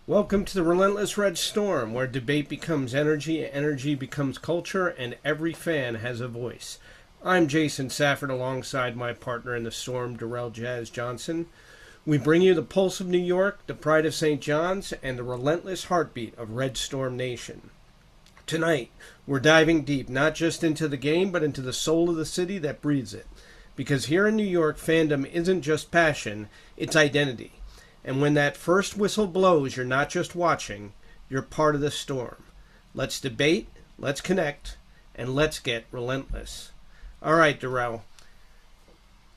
Welcome to the Relentless Redstorm, where debate becomes energy, energy becomes culture, and every fan has a voice. I'm Jason Safford alongside my partner in the storm, Derrel Jazz Johnson. We bring you the pulse of New York, the pride of St. John's, and the relentless heartbeat of Redstorm Nation. Tonight, we're diving deep, not just into the game, but into the soul of the city that breathes it. Because here in New York, fandom isn't just passion, it's identity. And when that first whistle blows, you're not just watching, you're part of the storm. Let's debate, let's connect, and let's get relentless. All right, Derrel.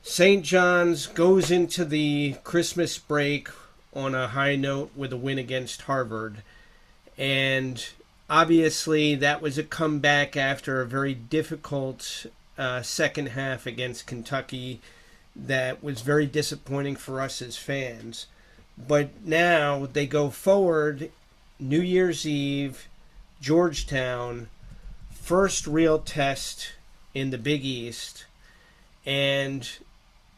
St. John's goes into the Christmas break on a high note with a win against Harvard. And obviously, that was a comeback after a very difficult second half against Kentucky that was very disappointing for us as fans. But now they go forward, New Year's Eve, Georgetown, first real test in the Big East. And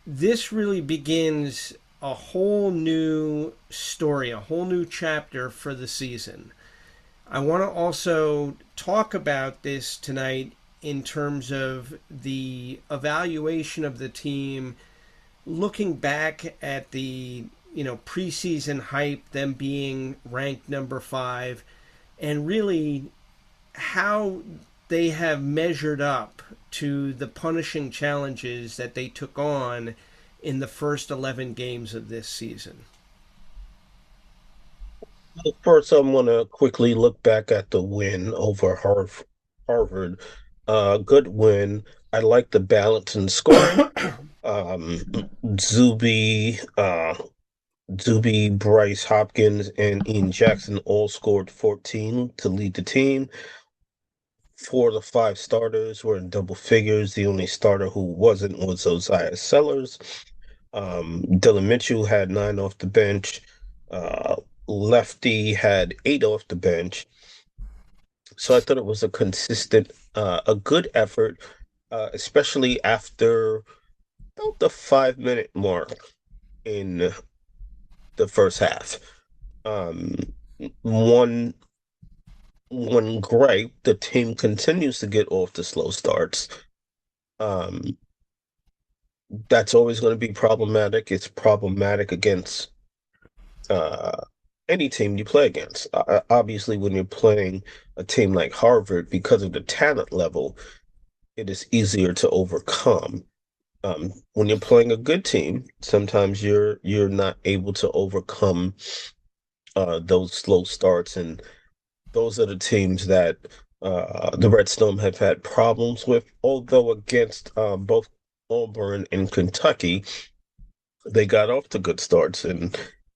this really begins a whole new story, a whole new chapter for the season. I want to also talk about this tonight in terms of the evaluation of the team, looking back at the preseason hype, them being ranked number 5, and really how they have measured up to the punishing challenges that they took on in the first 11 games of this season. First, I want to quickly look back at the win over Harvard. Good win. I like the balance in scoring. Um, Zuby, Bryce Hopkins, and Ian Jackson all scored 14 to lead the team. 4 of the 5 starters were in double figures. The only starter who wasn't was Osiah Sellers. Dylan Mitchell had 9 off the bench. Uh, Lefty had 8 off the bench. So I thought it was a good effort, especially after about the 5 minute mark in the first half. Um, one one gripe, the team continues to get off the slow starts. Um, that's always going to be problematic. It's problematic against uh, any team you play against. Obviously, when you're playing a team like Harvard, because of the talent level, it is easier to overcome. When you're playing a good team, sometimes you're not able to overcome those slow starts, and those are the teams that the Redstone have had problems with. Although against both Auburn and Kentucky, they got off to good starts, and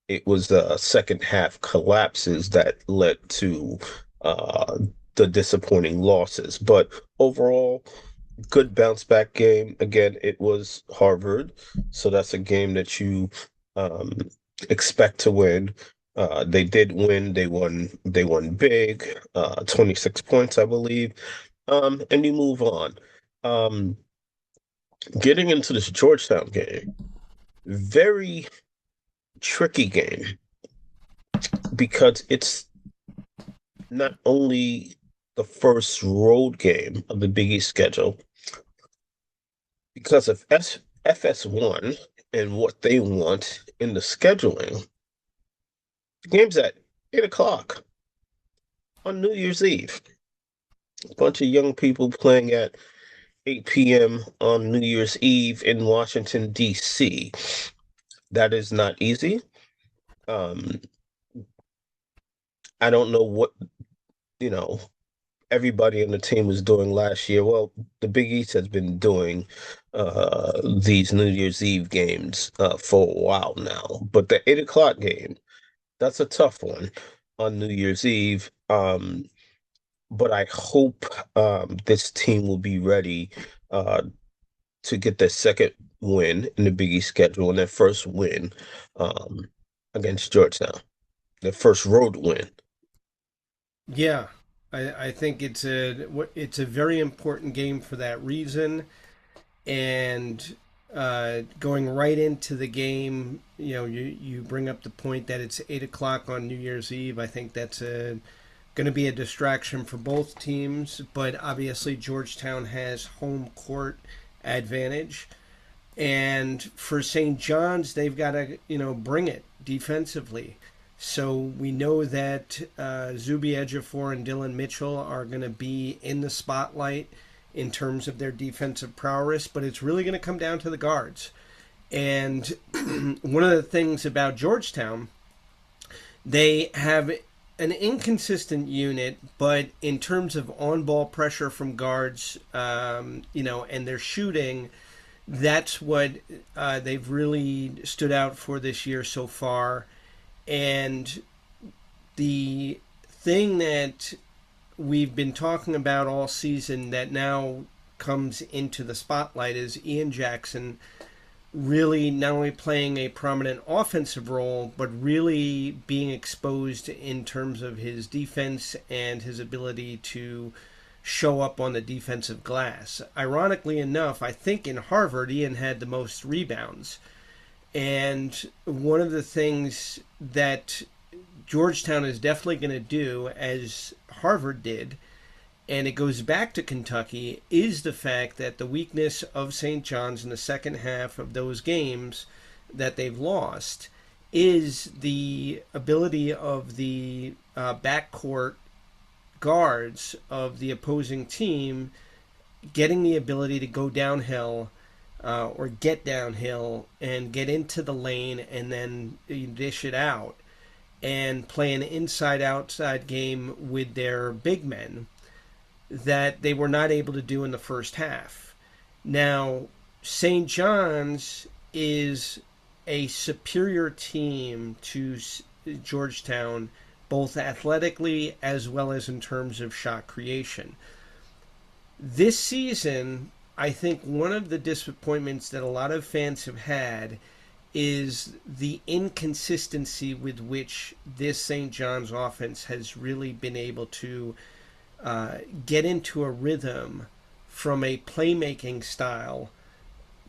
it was the second half collapses that led to uh, the disappointing losses. But overall, good bounce back game. Again, it was Harvard, so that's a game that you um, expect to win. They did win. They won big, 26 points, I believe. And you move on. Um, Getting into this Georgetown game, very tricky game because it's not only the first road game of the Big East schedule, because of FS1 and what they want in the scheduling. The game's at 8 o'clock on New Year's Eve. A bunch of young people playing at 8 p.m. on New Year's Eve in Washington, D.C. That is not easy. Um, I don't know what, you know, everybody on the team was doing last year. Well, the Big East has been doing these New Year's Eve games for a while now. But the 8 o'clock game, that's a tough one on New Year's Eve. But I hope this team will be ready uh, to get their second win in the Big East schedule and their first win um, against Georgetown, their first road win. Yeah, I think it's a very important game for that reason. And going right into the game, you bring up the point that it's 8 o'clock on New Year's Eve. I think that's going to be a distraction for both teams, but obviously Georgetown has home court advantage. And for St. John's, they've got to, bring it defensively. So we know that Zuby Ejiofor and Dylan Mitchell are going to be in the spotlight in terms of their defensive prowess, but it's really going to come down to the guards. And one of the things about Georgetown, they have an inconsistent unit, but in terms of on ball pressure from guards, and their shooting, that's what they've really stood out for this year so far. And the thing that we've been talking about all season that now comes into the spotlight is Ian Jackson really not only playing a prominent offensive role, but really being exposed in terms of his defense and his ability to show up on the defensive glass. Ironically enough, I think in Harvard, Ian had the most rebounds. And one of the things that Georgetown is definitely going to do, as Harvard did, and it goes back to Kentucky, is the fact that the weakness of St. John's in the second half of those games that they've lost is the ability of the backcourt guards of the opposing team getting the ability to go downhill or get downhill and get into the lane and then dish it out and play an inside outside game with their big men that they were not able to do in the first half. Now, St. John's is a superior team to Georgetown, both athletically as well as in terms of shot creation. This season, I think one of the disappointments that a lot of fans have had is the inconsistency with which this St. John's offense has really been able to get into a rhythm from a playmaking style.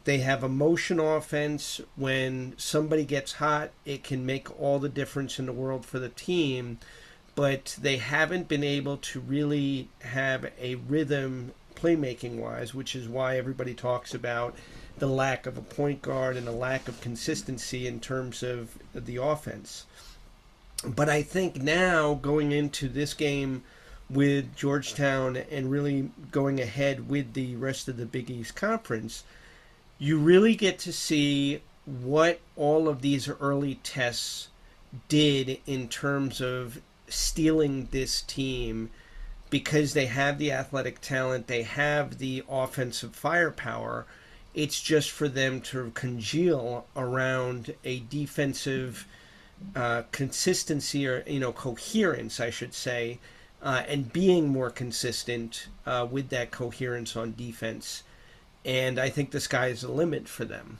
They have a motion offense. When somebody gets hot, it can make all the difference in the world for the team, but they haven't been able to really have a rhythm playmaking wise, which is why everybody talks about the lack of a point guard and the lack of consistency in terms of the offense. But I think now going into this game with Georgetown and really going ahead with the rest of the Big East Conference, you really get to see what all of these early tests did in terms of stealing this team, because they have the athletic talent, they have the offensive firepower. It's just for them to congeal around a defensive consistency, or coherence, I should say, and being more consistent with that coherence on defense. And I think the sky is the limit for them.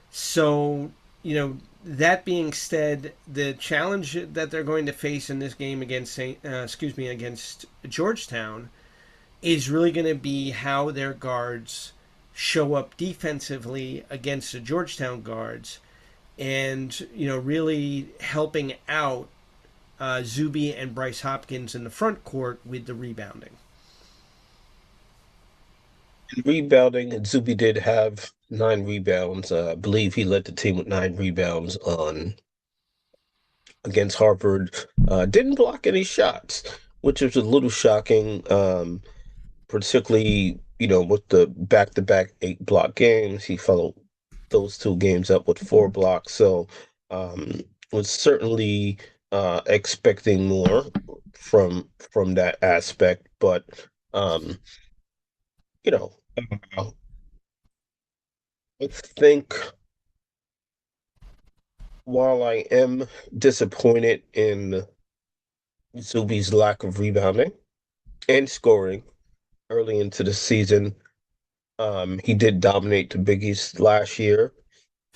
So, that being said, the challenge that they're going to face in this game against against Georgetown is really going to be how their guards show up defensively against the Georgetown guards, and really helping out Zuby and Bryce Hopkins in the front court with the rebounding. In rebounding, Zuby did have 9 rebounds. I believe he led the team with 9 rebounds on against Harvard. Didn't block any shots, which was a little shocking, particularly, with the back-to-back 8 block games. He followed those 2 games up with 4 blocks. So, was certainly expecting more from that aspect. But, you know, I think while I am disappointed in Zuby's lack of rebounding and scoring early into the season, he did dominate the Big East last year.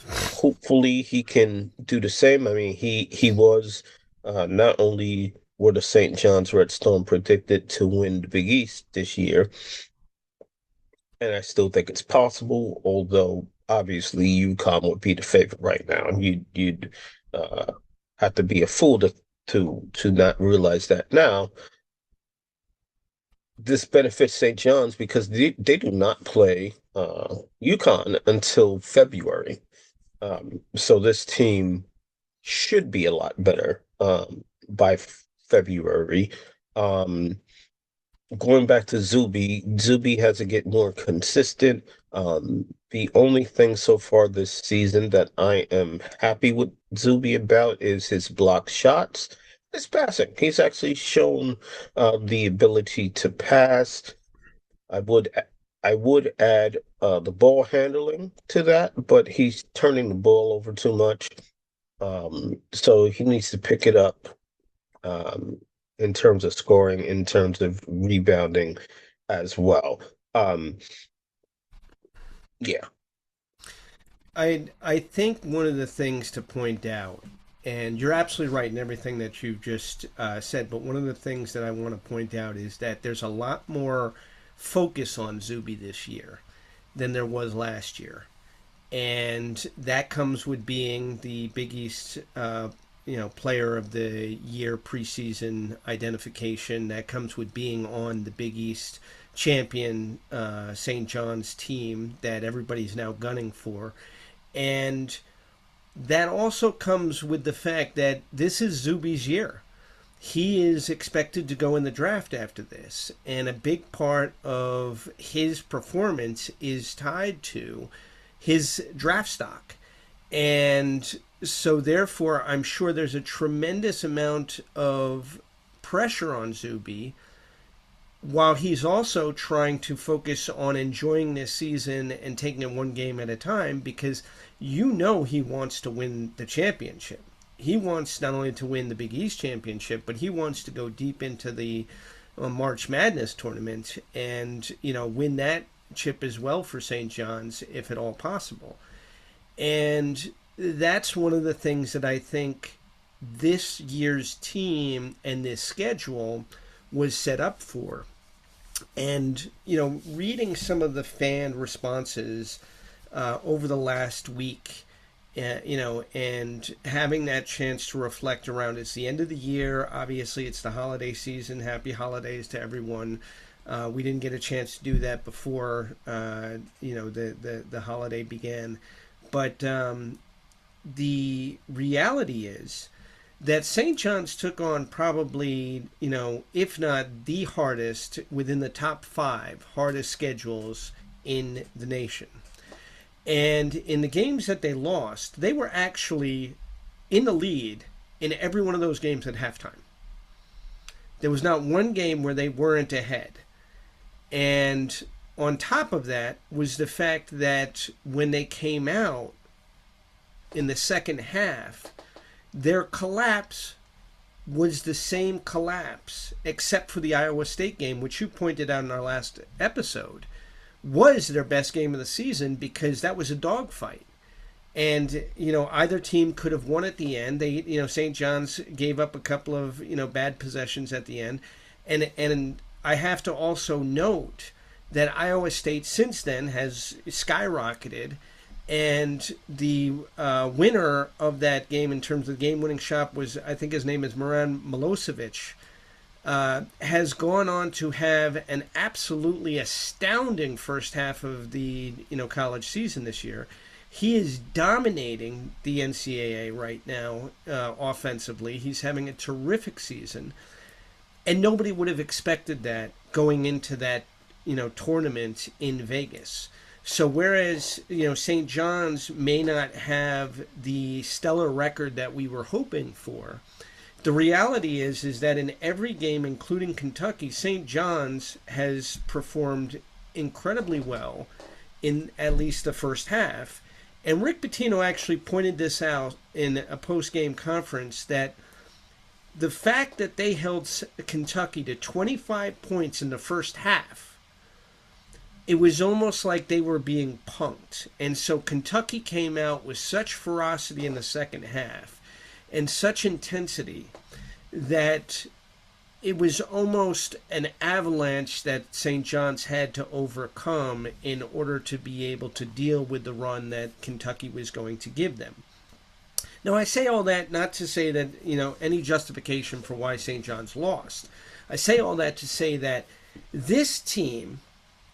Hopefully, he can do the same. I mean, he was not only were the St. John's Red Storm predicted to win the Big East this year, and I still think it's possible, although obviously UConn would be the favorite right now. You'd uh, have to be a fool to not realize that. Now, this benefits St. John's because they do not play UConn until February. So this team should be a lot better by February. Um, Going back to Zuby has to get more consistent. The only thing so far this season that I am happy with Zuby about is his block shots. His passing. He's actually shown the ability to pass. I would I would add the ball handling to that, but he's turning the ball over too much. So he needs to pick it up um, in terms of scoring, in terms of rebounding as well. Um, yeah. I think one of the things to point out, and you're absolutely right in everything that you've just said, but one of the things that I want to point out is that there's a lot more focus on Zuby this year than there was last year. And that comes with being the Big East, player of the year preseason identification. That comes with being on the Big East champion St. John's team that everybody's now gunning for, and that also comes with the fact that this is Zuby's year. He is expected to go in the draft after this, and a big part of his performance is tied to his draft stock. And so, therefore, I'm sure there's a tremendous amount of pressure on Zuby while he's also trying to focus on enjoying this season and taking it one game at a time, because he wants to win the championship. He wants not only to win the Big East championship, but he wants to go deep into the March Madness tournament and win that chip as well for St. John's, if at all possible. And that's one of the things that I think this year's team and this schedule was set up for. And reading some of the fan responses over the last week, and having that chance to reflect around, it's the end of the year. Obviously, it's the holiday season. Happy holidays to everyone. We didn't get a chance to do that before the holiday began, but the reality is that St. John's took on probably, if not the hardest, within the top 5 hardest schedules in the nation. And in the games that they lost, they were actually in the lead in every one of those games at halftime. There was not one game where they weren't ahead. And on top of that was the fact that when they came out in the second half, their collapse was the same collapse, except for the Iowa State game, which you pointed out in our last episode, was their best game of the season because that was a dogfight. And, either team could have won at the end. They, St. John's gave up a couple of, bad possessions at the end. And I have to also note that Iowa State since then has skyrocketed. And the winner of that game in terms of the game-winning shot was, I think his name is Miran Milosevic, has gone on to have an absolutely astounding first half of the college season this year. He is dominating the NCAA right now offensively. He's having a terrific season. And nobody would have expected that going into that tournament in Vegas. So whereas, St. John's may not have the stellar record that we were hoping for, the reality is that in every game, including Kentucky, St. John's has performed incredibly well in at least the first half. And Rick Pitino actually pointed this out in a post-game conference, that the fact that they held Kentucky to 25 points in the first half, it was almost like they were being punked. And so Kentucky came out with such ferocity in the second half and such intensity that it was almost an avalanche that St. John's had to overcome in order to be able to deal with the run that Kentucky was going to give them. Now, I say all that not to say that, any justification for why St. John's lost. I say all that to say that this team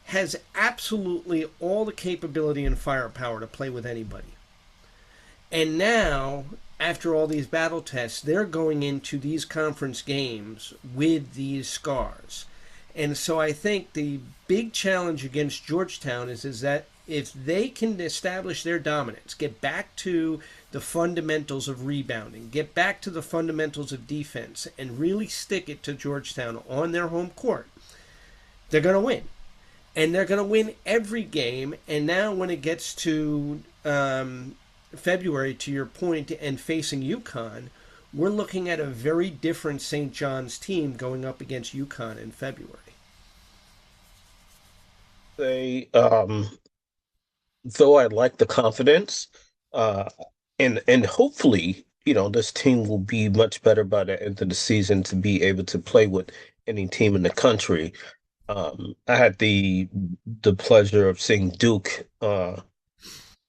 has absolutely all the capability and firepower to play with anybody. And now, after all these battle tests, they're going into these conference games with these scars. And so I think the big challenge against Georgetown is that if they can establish their dominance, get back to the fundamentals of rebounding, get back to the fundamentals of defense, and really stick it to Georgetown on their home court, they're going to win. And they're going to win every game. And now, when it gets to February, to your point, and facing UConn, we're looking at a very different St. John's team going up against UConn in February. They, though I like the confidence, uh, and hopefully, this team will be much better by the end of the season to be able to play with any team in the country. I had the pleasure of seeing Duke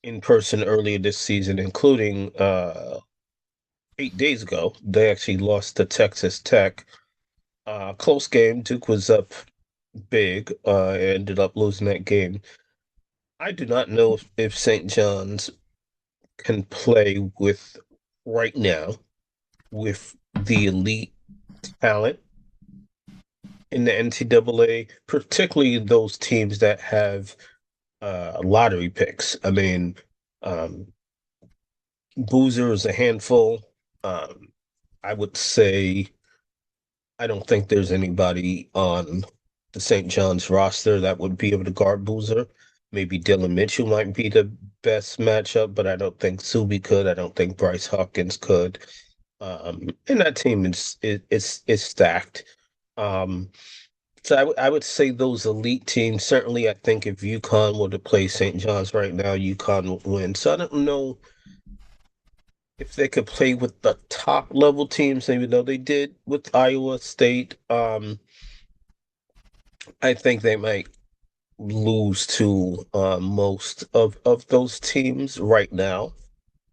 in person earlier this season, including 8 days ago. They actually lost to Texas Tech. Close game. Duke was up big. Ended up losing that game. I do not know if St. John's can play with right now with the elite talent in the NCAA, particularly those teams that have lottery picks. I mean, um, Boozer is a handful. Um, I would say I don't think there's anybody on the St. John's roster that would be able to guard Boozer. Maybe Dylan Mitchell might be the best matchup, but I don't think Subi could. I don't think Bryce Hawkins could. And that team is stacked. Um, so I would say those elite teams. Certainly, I think if UConn were to play St. John's right now, UConn would win. So I don't know if they could play with the top level teams, even though they did with Iowa State. I think they might lose to most of those teams right now.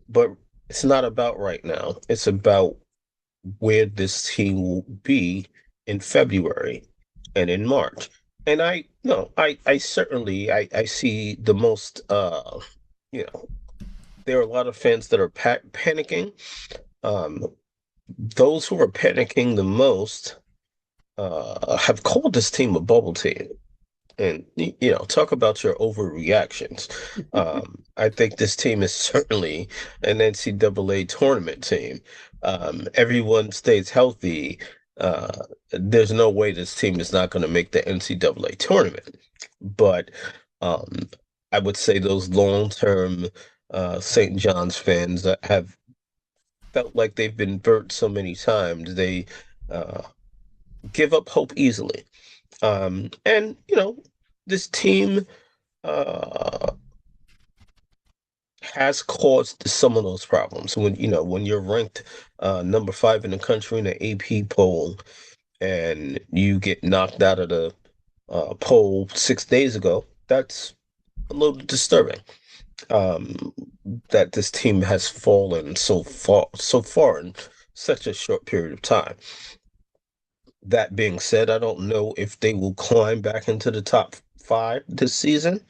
But it's not about right now. It's about where this team will be in February and in March. And I no, I certainly I see the most you know, there are a lot of fans that are panicking. Um, those who are panicking the most have called this team a bubble team. And talk about your overreactions. I think this team is certainly an NCAA tournament team. Everyone stays healthy. Uh, there's no way this team is not going to make the NCAA tournament. But um, I would say those long-term St. John's fans that have felt like they've been burnt so many times, they uh, give up hope easily. And this team uh has caused some of those problems. When you're ranked number 5 in the country in the AP poll and you get knocked out of the poll 6 days ago, that's a little disturbing. Um, that this team has fallen so far in such a short period of time. That being said, I don't know if they will climb back into the top 5 this season.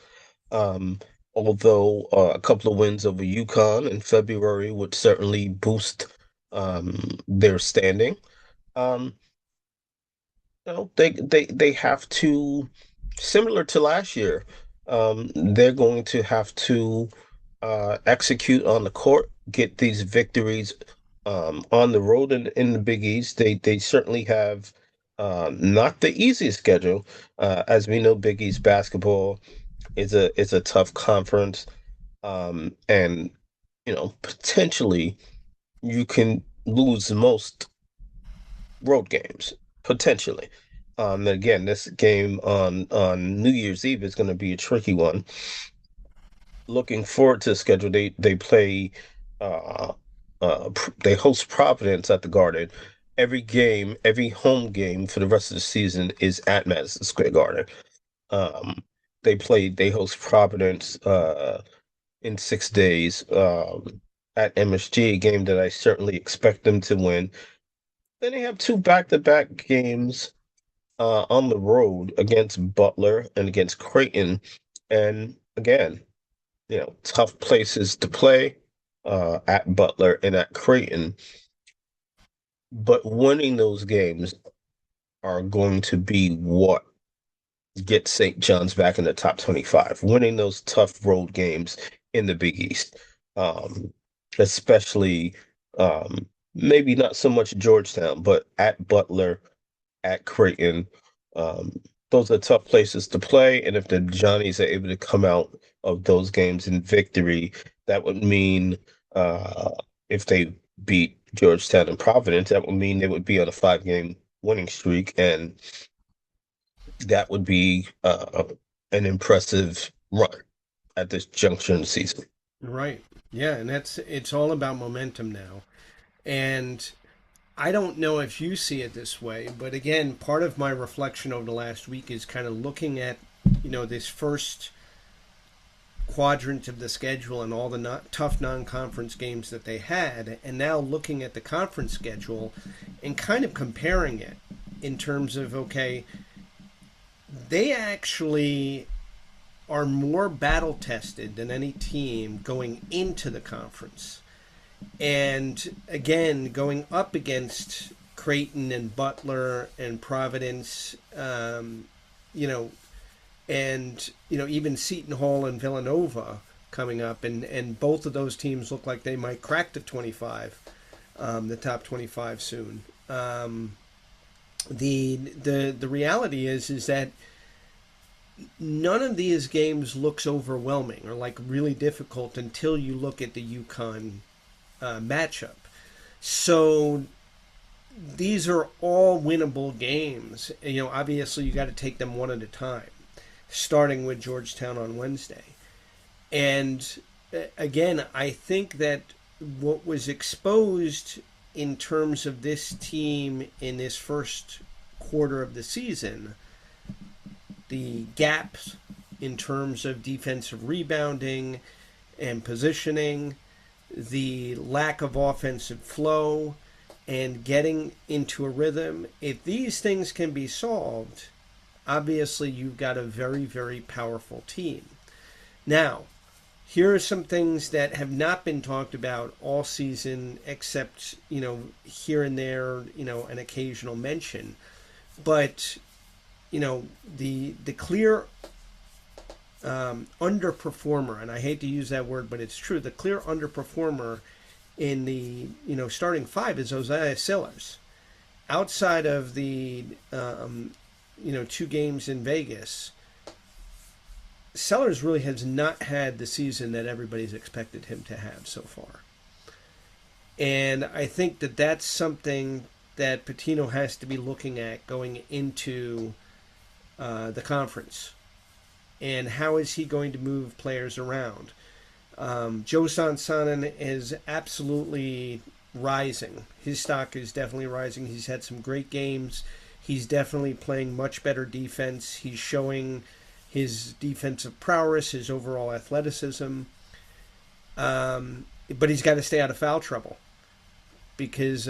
Um, Although a couple of wins over UConn in February would certainly boost their standing. Um, they have to, similar to last year, they're going to have to execute on the court, get these victories on the road in the Big East. They certainly have not the easiest schedule. As we know, Big East basketball is a tough conference, and potentially you can lose most road games potentially. Again, this game on New Year's Eve is going to be a tricky one. Looking forward to the schedule. They play, they host Providence at the Garden, every home game for the rest of the season is at Madison Square Garden. Um, they host Providence in 6 days at MSG, a game that I certainly expect them to win. Then they have two back-to-back games on the road against Butler and against Creighton. And again, tough places to play at Butler and at Creighton. But winning those games are going to be what gets St. John's back in the top 25. Winning those tough road games in the Big East, um, especially maybe not so much Georgetown, but at Butler, at Creighton. Um, those are tough places to play, and if the Johnnies are able to come out of those games in victory, that would mean if they beat Georgetown and Providence, that would mean they would be on a 5-game winning streak, and that would be an impressive run at this juncture in the season. Right. Yeah, and it's all about momentum now. And I don't know if you see it this way, but again, part of my reflection over the last week is kind of looking at, this first quadrant of the schedule and all the tough non-conference games that they had, and now looking at the conference schedule and kind of comparing it in terms of, okay, they actually are more battle tested than any team going into the conference. And again, going up against Creighton and Butler and Providence, you know, and even Seton Hall and Villanova coming up, and both of those teams look like they might crack the 25, the top 25 soon. The reality is that none of these games looks overwhelming or like really difficult until you look at the UConn matchup. So these are all winnable games. Obviously you got to take them one at a time, starting with Georgetown on Wednesday. And again, I think that what was exposed in terms of this team in this first quarter of the season, the gaps in terms of defensive rebounding and positioning, the lack of offensive flow, and getting into a rhythm. If these things can be solved, obviously you've got a very, very powerful team. Now, here are some things that have not been talked about all season, except, here and there, an occasional mention. But, the clear underperformer, and I hate to use that word, but it's true, the clear underperformer in the, starting five is Josiah Sillars. Outside of the, 2 games in Vegas, Sellers really has not had the season that everybody's expected him to have so far. And I think that that's something that Pitino has to be looking at going into the conference. And how is he going to move players around? Joe Sansanen is absolutely rising. His stock is definitely rising. He's had some great games. He's definitely playing much better defense. He's showing his defensive prowess, his overall athleticism. But he's got to stay out of foul trouble because,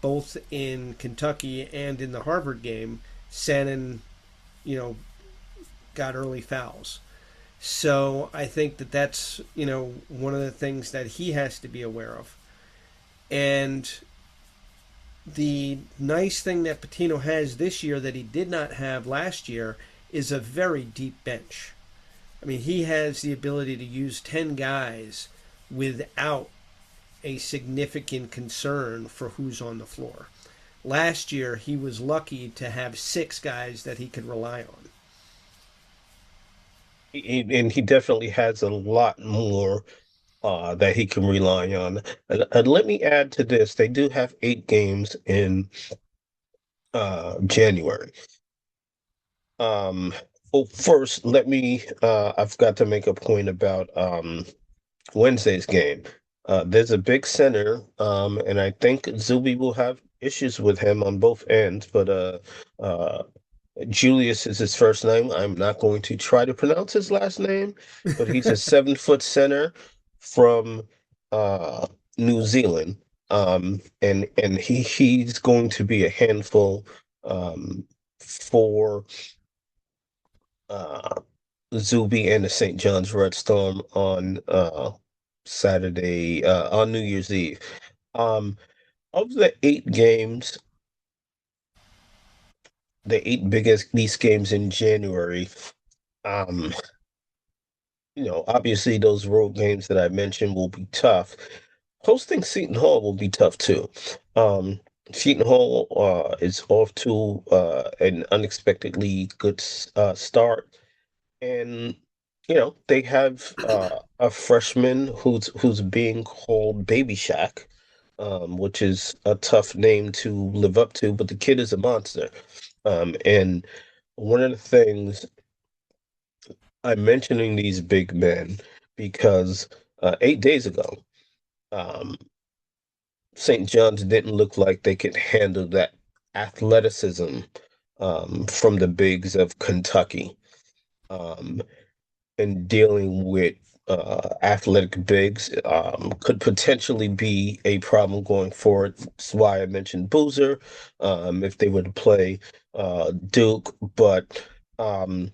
both in Kentucky and in the Harvard game, Sannon, got early fouls. So I think that that's, one of the things that he has to be aware of. And the nice thing that Pitino has this year that he did not have last year is a very deep bench. I mean, he has the ability to use 10 guys without a significant concern for who's on the floor. Last year, he was lucky to have 6 guys that he could rely on. And he definitely has a lot more that he can rely on. And let me add to this: they do have 8 games in January. Um, well, first, I've got to make a point about Wednesday's game. There's a big center, and I think Zuby will have issues with him on both ends, but uh, Julius is his first name. I'm not going to try to pronounce his last name, but he's a 7 foot center from uh, New Zealand, and he's going to be a handful for uh, Zuby and the St. John's Red Storm on Saturday on New Year's Eve. Um, of the 8 games, the 8 biggest East games in January. Um, obviously those road games that I mentioned will be tough. Hosting Seton Hall will be tough too. Um, Seton Hall is off to an unexpectedly good start, and they have a freshman who's being called Baby Shack, which is a tough name to live up to, but the kid is a monster. And one of the things I'm mentioning these big men because 8 days ago, um, St. John's didn't look like they could handle that athleticism from the bigs of Kentucky. Um, and dealing with athletic bigs could potentially be a problem going forward. That's why I mentioned Boozer if they were to play Duke, but um,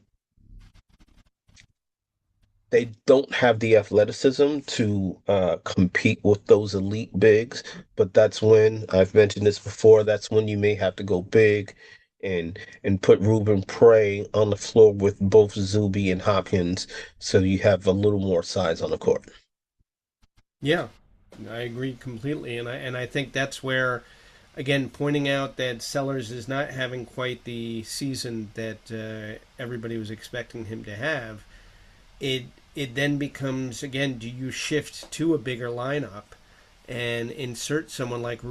they don't have the athleticism to compete with those elite bigs. But that's when I've mentioned this before. That's when you may have to go big and put Ruben Prey on the floor with both Zuby and Hopkins, so you have a little more size on the court. Yeah, I agree completely, and I think that's where, again, pointing out that Sellers is not having quite the season that everybody was expecting him to have. It it then becomes, again, do you shift to a bigger lineup and insert someone like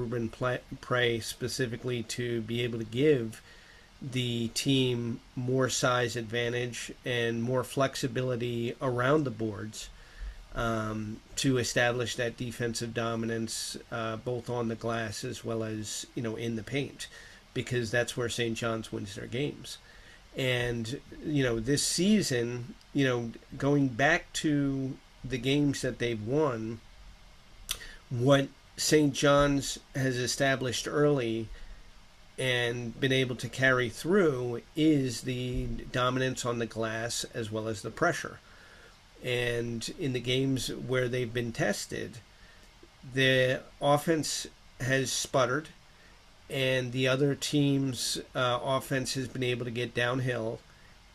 Prey specifically to be able to give the team more size advantage and more flexibility around the boards, to establish that defensive dominance, both on the glass as well as in the paint, because that's where St. John's wins their games. And this season, going back to the games that they've won, what St. John's has established early and been able to carry through is the dominance on the glass as well as the pressure. And in the games where they've been tested, the offense has sputtered, and the other team's offense has been able to get downhill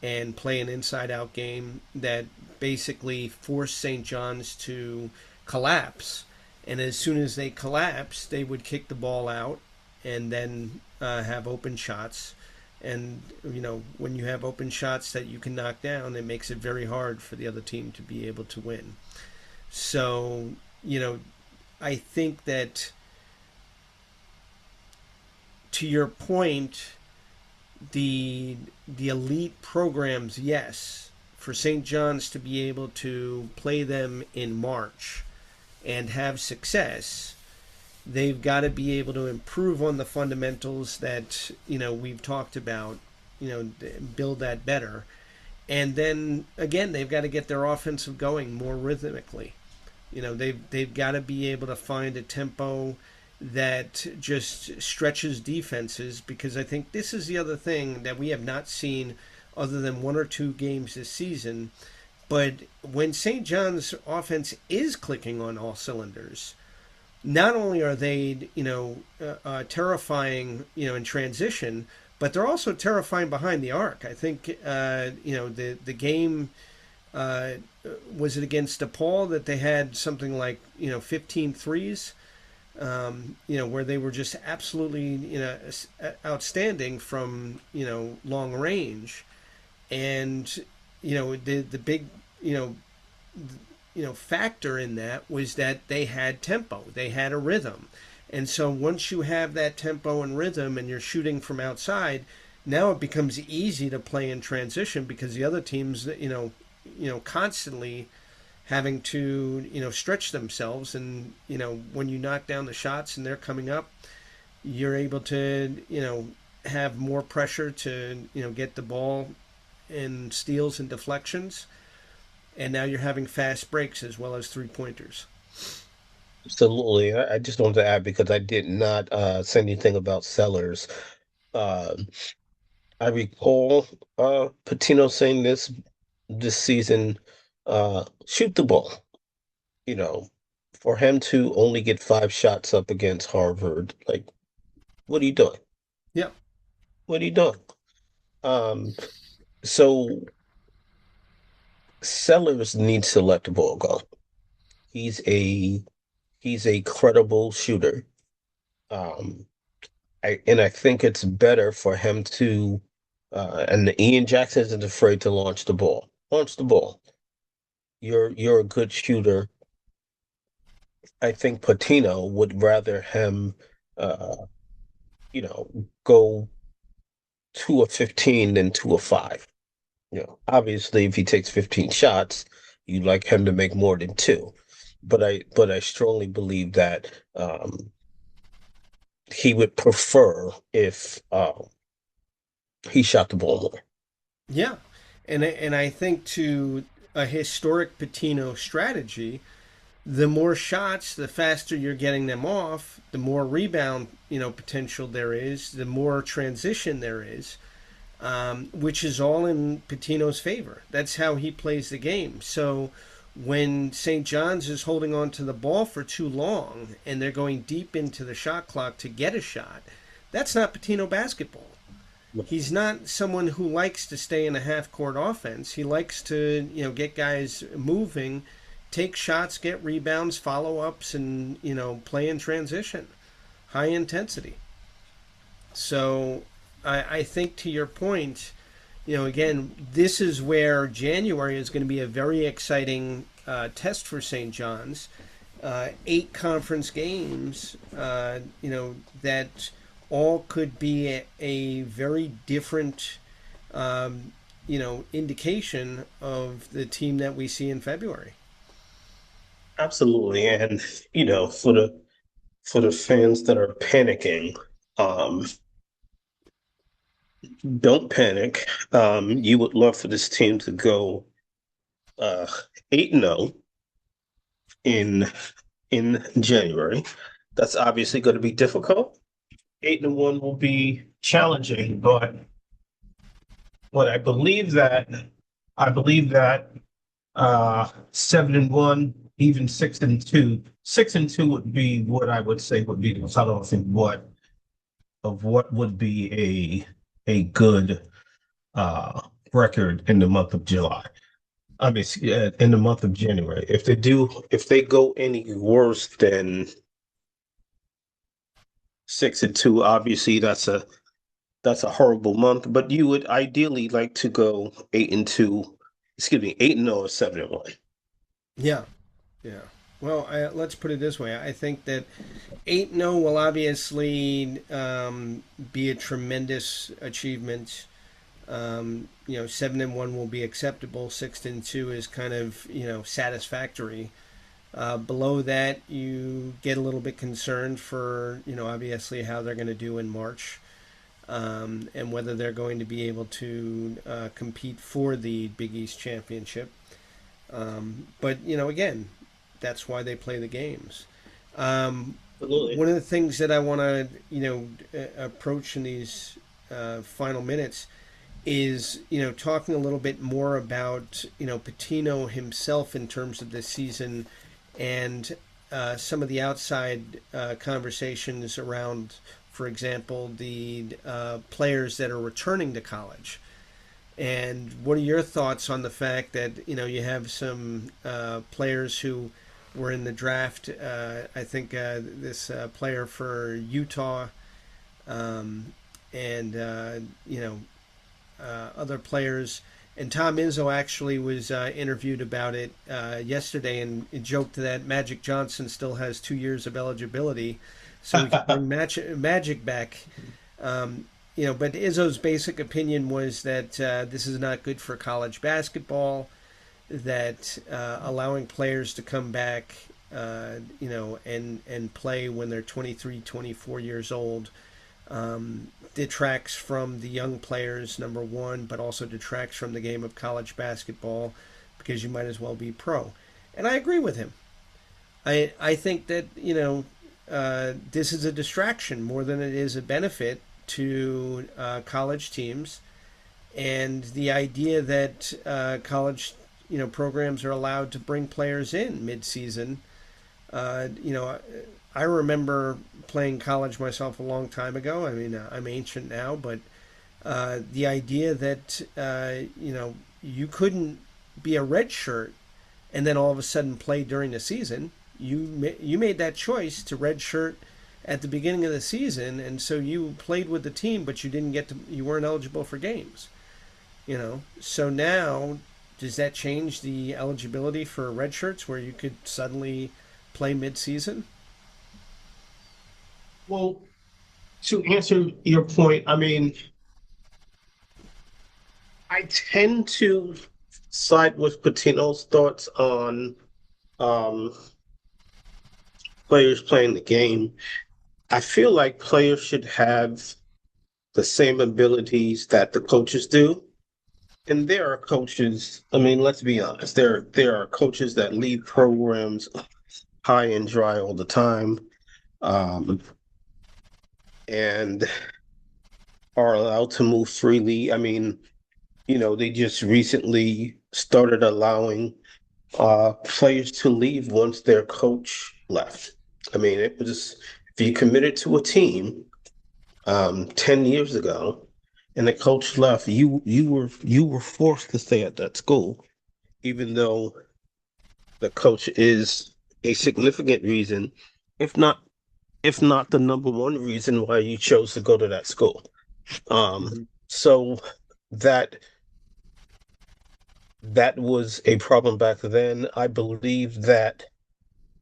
and play an inside out game that basically forced St. John's to collapse. And as soon as they collapsed, they would kick the ball out and then have open shots. And, when you have open shots that you can knock down, it makes it very hard for the other team to be able to win. So, I think that, to your point, the elite programs, yes, for St. John's to be able to play them in March and have success, they've got to be able to improve on the fundamentals that we've talked about, build that better. And then again, they've got to get their offensive going more rhythmically. They've got to be able to find a tempo that just stretches defenses, because I think this is the other thing that we have not seen other than 1 or 2 games this season. But when St. John's offense is clicking on all cylinders, not only are they, terrifying, in transition, but they're also terrifying behind the arc. I think, the game, was it against DePaul that they had something like, 15 threes, where they were just absolutely, outstanding from, long range. And, the big, factor in that was that they had tempo, they had a rhythm. And so once you have that tempo and rhythm and you're shooting from outside, now it becomes easy to play in transition, because the other teams, constantly having to, stretch themselves. And, when you knock down the shots and they're coming up, you're able to, have more pressure to, get the ball in steals and deflections. And now you're having fast breaks as well as 3 pointers. Absolutely. I just wanted to add because I did not say anything about Sellers. Uh, I recall Patino saying this season, shoot the ball. You know, for him to only get 5 shots up against Harvard, like, what are you doing? Yep. What are you doing? Um, so Sellers needs to let the ball go. He's a he's a credible shooter. Um, I think it's better for him to and Ian Jackson isn't afraid to launch the ball. Launch the ball. You're a good shooter. I think Patino would rather him uh, go 2 of 15 than 2 of 5. Obviously if he takes 15 shots, you'd like him to make more than two. But I strongly believe that he would prefer if he shot the ball more. Yeah. And I think to a historic Patino strategy, the more shots, the faster you're getting them off, the more rebound, potential there is, the more transition there is, which is all in Patino's favor. That's how he plays the game. So when St. John's is holding on to the ball for too long and they're going deep into the shot clock to get a shot, that's not Patino basketball. He's not someone who likes to stay in a half court offense. He likes to, get guys moving, take shots, get rebounds, follow ups, and, play in transition. High intensity. So I think to your point, again, this is where January is going to be a very exciting test for St. John's. 8 conference games, that all could be a very different, indication of the team that we see in February. Absolutely. And for the fans that are panicking, um, don't panic. You would love for this team to go uh 8-0 in January. That's obviously going to be difficult. 8-1 will be challenging, but I believe that 7-1, even 6-2. 6-2 would be what I would say would be the cutoff in what would be a good record in the month of July. I mean, in the month of January. If they go any worse than 6-2, obviously that's a horrible month. But you would ideally like to go 8-2, excuse me, 8-0 or 7-1. Yeah, yeah. Well, let's put it this way. I think that 8-0 will obviously be a tremendous achievement. 7-1 will be acceptable. 6-2 is kind of satisfactory. Below that, you get a little bit concerned for obviously how they're going to do in March, and whether they're going to be able to compete for the Big East championship. But again, that's why they play the games. Absolutely. One of the things that I want to approach in these final minutes is talking a little bit more about Patino himself in terms of this season and some of the outside conversations around, for example, the players that are returning to college. And what are your thoughts on the fact that you have some players who were in the draft? I think this player for Utah, and other players. And Tom Izzo actually was interviewed about it yesterday and joked that Magic Johnson still has 2 years of eligibility, so we can bring Magic back. But Izzo's basic opinion was that this is not good for college basketball, that allowing players to come back and play when they're 23, 24 years old detracts from the young players, number one, but also detracts from the game of college basketball because you might as well be pro. And I agree with him. I think that, this is a distraction more than it is a benefit to college teams. And the idea that college, programs are allowed to bring players in mid-season. Uh, you know, I remember playing college myself a long time ago. I mean, I'm ancient now, but the idea that you couldn't be a red shirt and then all of a sudden play during the season. You made that choice to red shirt at the beginning of the season, and so you played with the team, but you weren't eligible for games. So now does that change the eligibility for red shirts where you could suddenly play mid-season? Well, to answer your point, I mean, I tend to side with Patino's thoughts on um, players playing the game. I feel like players should have the same abilities that the coaches do. And there are coaches, I mean, let's be honest, there are coaches that leave programs high and dry all the time, um, and are allowed to move freely. I mean, they just recently started allowing players to leave once their coach left. I mean, it was if you committed to a team 10 years ago and the coach left, you were forced to stay at that school, even though the coach is a significant reason, if not if not the number one reason why you chose to go to that school. Um, Mm-hmm. so that that was a problem back then. I believe that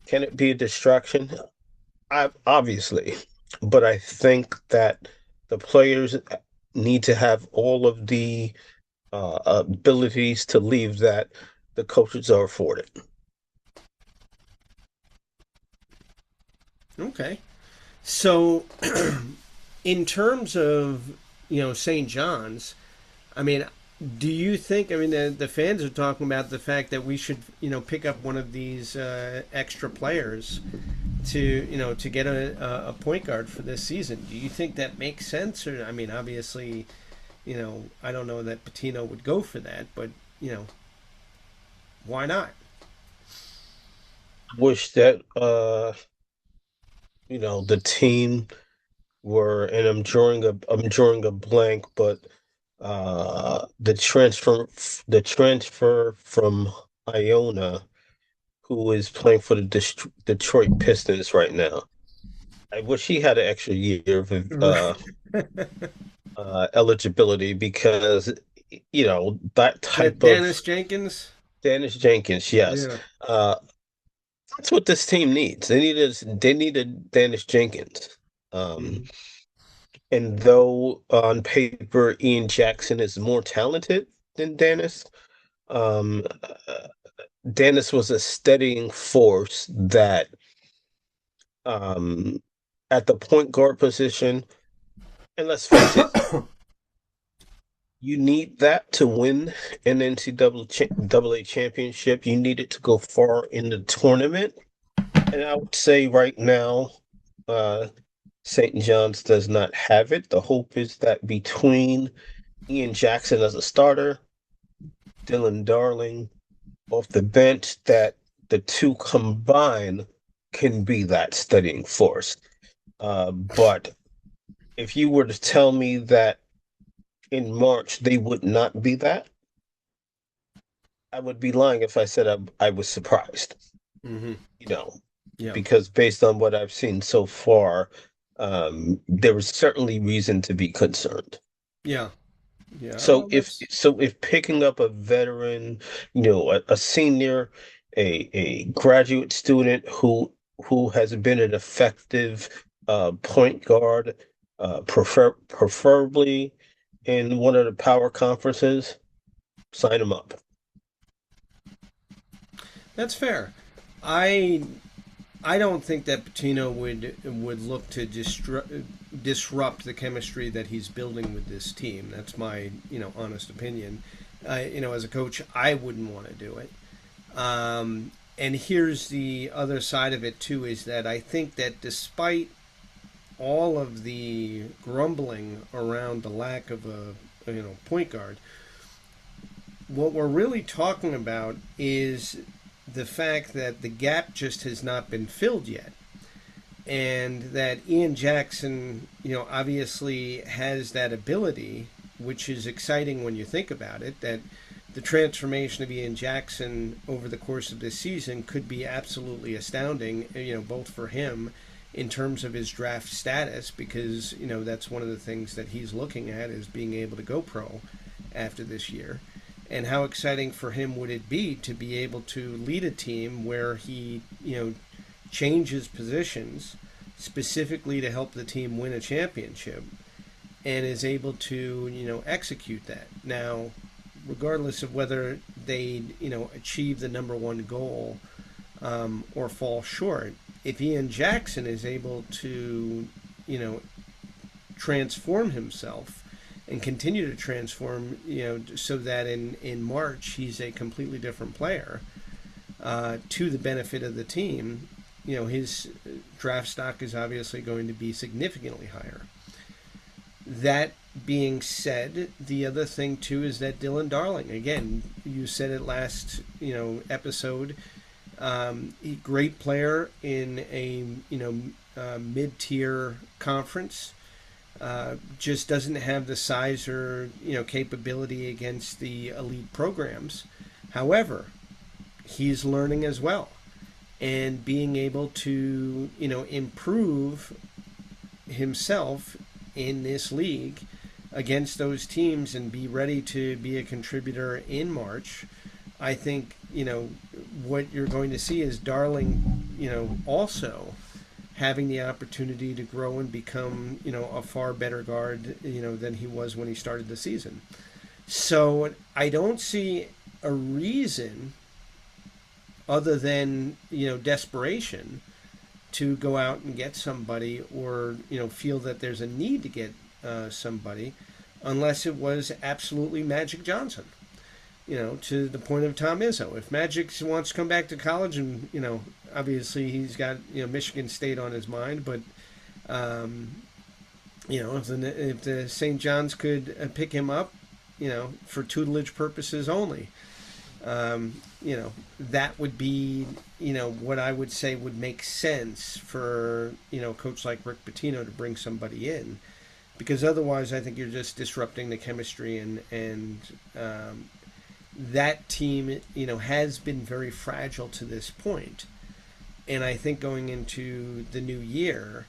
can it be a distraction? Obviously, but I think that the players need to have all of the abilities to leave that the coaches are afforded. Okay. So, in terms of St. John's, I mean, do you think? I mean, the fans are talking about the fact that we should pick up one of these extra players to get a point guard for this season. Do you think that makes sense? Or I mean, obviously, I don't know that Patino would go for that, but you know, why not? Wish that the team were, and I'm drawing a blank, but the transfer from Iona, who is playing for the Detroit Pistons right now. I wish he had an extra year of Right. eligibility because that That type Dennis of Jenkins. Dennis Jenkins, yes. Yeah. Uh, that's what this team needs. They needed Dennis Jenkins. Um, Hmm. and though on paper Ian Jackson is more talented than Dennis, um, uh, Dennis was a steadying force that um, at the point guard position, and let's face it, you need that to win an NCAA championship. You need it to go far in the tournament. And I would say right now, uh, St. John's does not have it. The hope is that between Ian Jackson as a starter, Dylan Darling off the bench, that the two combined can be that steadying force. But if you were to tell me that in March they would not be that, I would be lying if I said I was surprised, Hmm. you know, Yeah. because based on what I've seen so far, there was certainly reason to be concerned. Yeah. Yeah. So Well, if that's so if picking up a veteran, a senior, a graduate student who has been an effective point guard, preferably in one of the power conferences, sign him up. fair. I I don't think that Patino would look to disrupt the chemistry that he's building with this team. That's my honest opinion. As a coach, I wouldn't want to do it. And here's the other side of it too: is that I think that despite all of the grumbling around the lack of a point guard, what we're really talking about is the fact that the gap just has not been filled yet. And that Ian Jackson, obviously has that ability, which is exciting when you think about it, that the transformation of Ian Jackson over the course of this season could be absolutely astounding, both for him in terms of his draft status, because, that's one of the things that he's looking at is being able to go pro after this year. And how exciting for him would it be to be able to lead a team where he, changes positions specifically to help the team win a championship and is able to, execute that. Now, regardless of whether they, achieve the number one goal or fall short, if Ian Jackson is able to, transform himself and continue to transform, so that in March he's a completely different player to the benefit of the team, his draft stock is obviously going to be significantly higher. That being said, the other thing too is that Dylan Darling, again, you said it last, episode, great player in a, mid-tier conference. Just doesn't have the size or capability against the elite programs. However, he's learning as well, and being able to improve himself in this league against those teams and be ready to be a contributor in March. I think what you're going to see is Darling also having the opportunity to grow and become, a far better guard, than he was when he started the season. So I don't see a reason other than, desperation to go out and get somebody or, feel that there's a need to get somebody unless it was absolutely Magic Johnson. To the point of Tom Izzo. If Magic wants to come back to college, and obviously he's got Michigan State on his mind, but if the St. John's could pick him up, for tutelage purposes only, that would be what I would say would make sense for a coach like Rick Pitino to bring somebody in, because otherwise I think you're just disrupting the chemistry and that team, has been very fragile to this point. And I think going into the new year,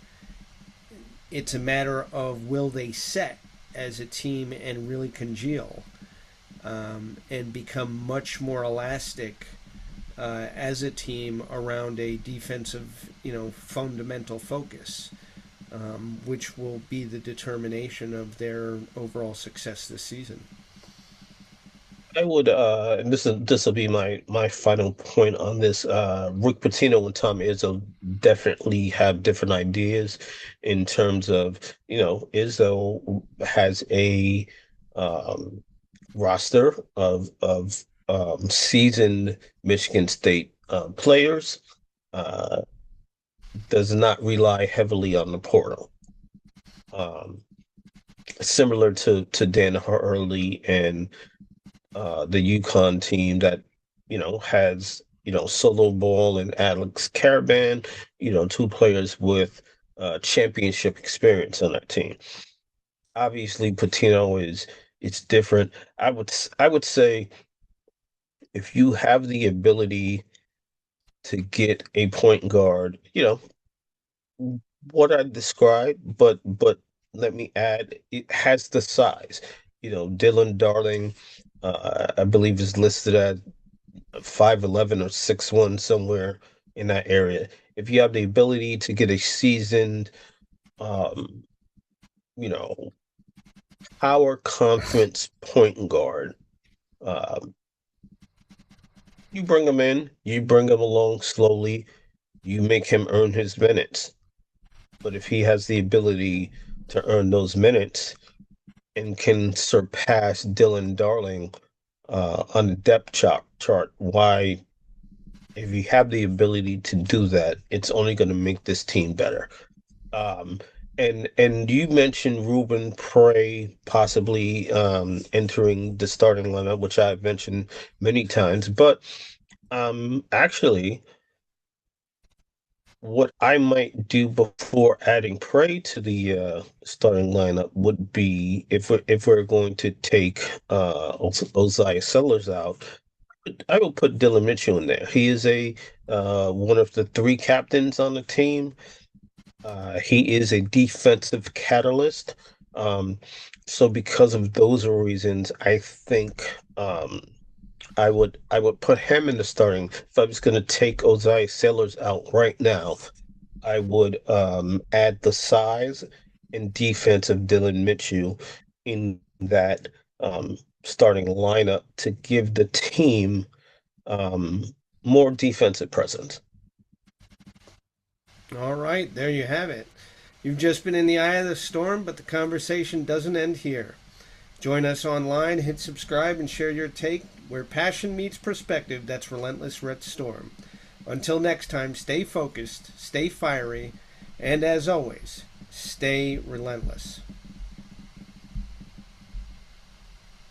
it's a matter of will they set as a team and really congeal and become much more elastic as a team around a defensive, fundamental focus, which will be the determination of their overall success this season. I would, and this will be my final point on this. Rick Pitino and Tom Izzo definitely have different ideas in terms of, Izzo has a um, roster of seasoned Michigan State players. Uh, does not rely heavily on the portal. Um, Similar to Dan Hurley and the UConn team that has Solo Ball and Alex Caravan, two players with championship experience on that team. Obviously, Patino is it's different. I would say if you have the ability to get a point guard, what I described, but let me add, it has the size. Dylan Darling, I believe is listed at 5'11" or 6'1", somewhere in that area. If you have the ability to get a seasoned, um, you know, power conference point guard, um, you bring them in, you bring them along slowly. You make him earn his minutes. But if he has the ability to earn those minutes and can surpass Dylan Darling on the depth chart, why, if you have the ability to do that, it's only going to make this team better. Um, and you mentioned Ruben Prey possibly entering the starting lineup, which I've mentioned many times. But actually, what I might do before adding Prey to the starting lineup would be if we're going to take Ozzie Sellers out, I will put Dylan Mitchell in there. He is a one of the three captains on the team. He is a defensive catalyst. Um, so because of those reasons, I think I would put him in the starting. If I was going to take Ozzie Sellers out right now, I would add the size and defense of Dylan Mitchell in that starting lineup to give the team um, more defensive presence. All right, there you have it. You've just been in the eye of the storm, but the conversation doesn't end here. Join us online, hit subscribe, and share your take. Where passion meets perspective, that's Relentless Redstorm. Until next time, stay focused, stay fiery, and as always, stay relentless.